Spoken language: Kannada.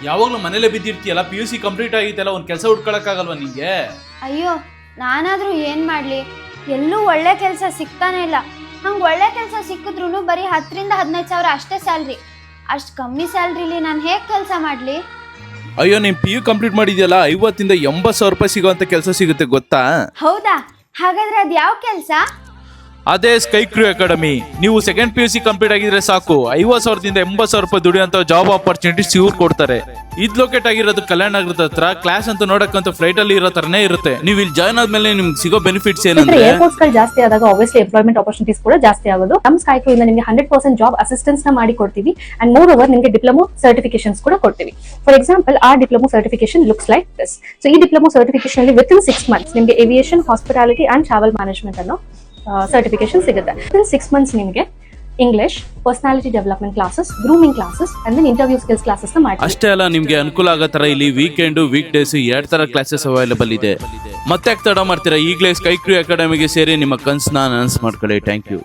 ಯಾವಾಗ್ಲೂ ಮನೇಲೆ ಬಿದ್ದಿರ್ತೀಯಲ್ಲ, PUC ಕಂಪ್ಲೀಟ್ ಆಗಿತ್ತಲ್ಲ, ಒಂದ್ ಕೆಲಸ ಹುಡ್ಕೊಳಕ್ಕಾಗಲ್ವಾ ನಿಂಗೆ? ಅಯ್ಯೋ ನಾನಾದ್ರೂ ಏನ್ ಮಾಡ್ಲಿ, ಎಲ್ಲೂ ಒಳ್ಳೆ ಕೆಲಸ ಸಿಗ್ತಾನೆ ಇಲ್ಲ. ಹಂಗೆ ಒಳ್ಳೆ ಕೆಲಸ ಸಿಕ್ಕಿದ್ರು ಬರೀ 10 ರಿಂದ 15 ಸಾವಿರ ಅಷ್ಟೇ ಸ್ಯಾಲ್ರಿ. ಅಷ್ಟು ಕಮ್ಮಿ ಸ್ಯಾಲ್ರಿಲಿ ನಾನು ಹೇಗೆ ಕೆಲಸ ಮಾಡಲಿ? ಅಯ್ಯೋ ನೀನ್ PU ಕಂಪ್ಲೀಟ್ ಮಾಡಿದ್ಯಲ್ಲ, 50 ರಿಂದ 80 ಸಾವಿರ ರೂಪಾಯಿ ಸಿಗೋಂತ ಕೆಲಸ ಸಿಗುತ್ತೆ ಗೊತ್ತಾ? ಹೌದಾ? ಹಾಗಾದ್ರೆ ಅದು ಯಾವ ಕೆಲಸ? ಅದೇ ಸ್ಕೈ ಕ್ರೂ ಅಕಾಡೆಮಿ. ನೀವು ಸೆಕೆಂಡ್ PUC ಕಂಪ್ಲೀಟ್ ಆಗಿದ್ರೆ ಸಾಕು, 50 ಸಾವಿರದಿಂದ 80 ಸಾವಿರ ರೂಪಾಯಿ ದುಡಿಯೋಂತ ಜಾಬ್ ಆಪರ್ಚುನಿಟೀಸ್ ಇವ್ರು ಕೊಡ್ತಾರೆ. ಇದ್ ಲೊಕೇಟ್ ಆಗಿರೋದು ಕಲ್ಯಾಣ ನಗರದ ಹತ್ರ. ಕ್ಲಾಸ್ ಅಂತ ನೋಡಕ್ಕಂತ ಫ್ಲೈಟ್ ಅಲ್ಲಿ ಇರೋ ತರನೇ ಇರುತ್ತೆ. ನೀವು ಇಲ್ಲಿ ಜಾಯ್ನ್ ಆದ್ಮೇಲೆ ನಿಮ್ಗೆ ಸಿಗೋ ಬೆನಿಫಿಟ್ಸ್ ಏನಂದ್ರೆ, ಏರ್ಪೋರ್ಟ್ಸ್ ಗಳು ಜಾಸ್ತಿ ಆದಾಗ ಆಬ್ವಿಯಸ್ಲಿ ಎಂಪ್ಲಾಯ್ಮೆಂಟ್ ಆಪರ್ಚುನಿಟೀಸ್ ಕೂಡ ಜಾಸ್ತಿ ಆಗೋದು. ನಮ್ಮ ಸ್ಕೈ ಕ್ರೂ ಇಂದ ನಿಮಗೆ 100% ಜಾಬ್ ಅಸಿಸ್ಟೆನ್ಸ್ ನ ಮಾಡಿ ಕೊಡ್ತೀವಿ. ಅಂಡ್ ಮೋರ್ ಓವರ್ ನಿಮಗೆ ಡಿಪ್ಲೊಮೊ ಸರ್ಟಿಫಿಕೇಶನ್ಸ್ ಕೂಡ ಕೊಡ್ತೀವಿ. ಫಾರ್ ಎಕ್ಸಾಂಪಲ್ ಆ diploma certification looks like this. So ಈ ಡಿಪ್ಲೊಮೊ ಸರ್ಟಿಫಿಕೇಶನ್ ಅಲ್ಲಿ ವಿತ್ ಇನ್ 6 ಮಂತ್ಸ್ ನಿಮಗೆ aviation, hospitality and travel management ಅನ್ನೋ ಸರ್ಟಿಫಿಕೇಶನ್ ಸಿಗುತ್ತೆ. ವಿತ್ ಇನ್ 6 ಮಂತ್ಸ್ ನಿಮಗೆ English, personality development classes, grooming classes and then interview skills classes ನ ಮಾಡಿ. ಅಷ್ಟೇ ಅಲ್ಲ, ನಿಮ್ಗೆ ಅನುಕೂಲ ಆಗೋ ತರ ಇಲ್ಲಿ ವೀಕೆಂಡ್, ವೀಕ್ ಡೇಸ್ 2 ತರ ಕ್ಲಾಸಸ್ ಅವೈಲೇಬಲ್ ಇದೆ. ಮತ್ತೆ ಯಾಕೆ ತಡ ಮಾಡ್ತೀರಾ? ಈಗಲೇ ಸ್ಕೈ ಕ್ರೂ ಅಕಾಡೆಮಿಗೆ ಸೇರಿ ನಿಮ್ಮ ಕನ್ಸನ್ನ ನನಸು ಮಾಡ್ಕೊಳ್ಳಿ. Thank you.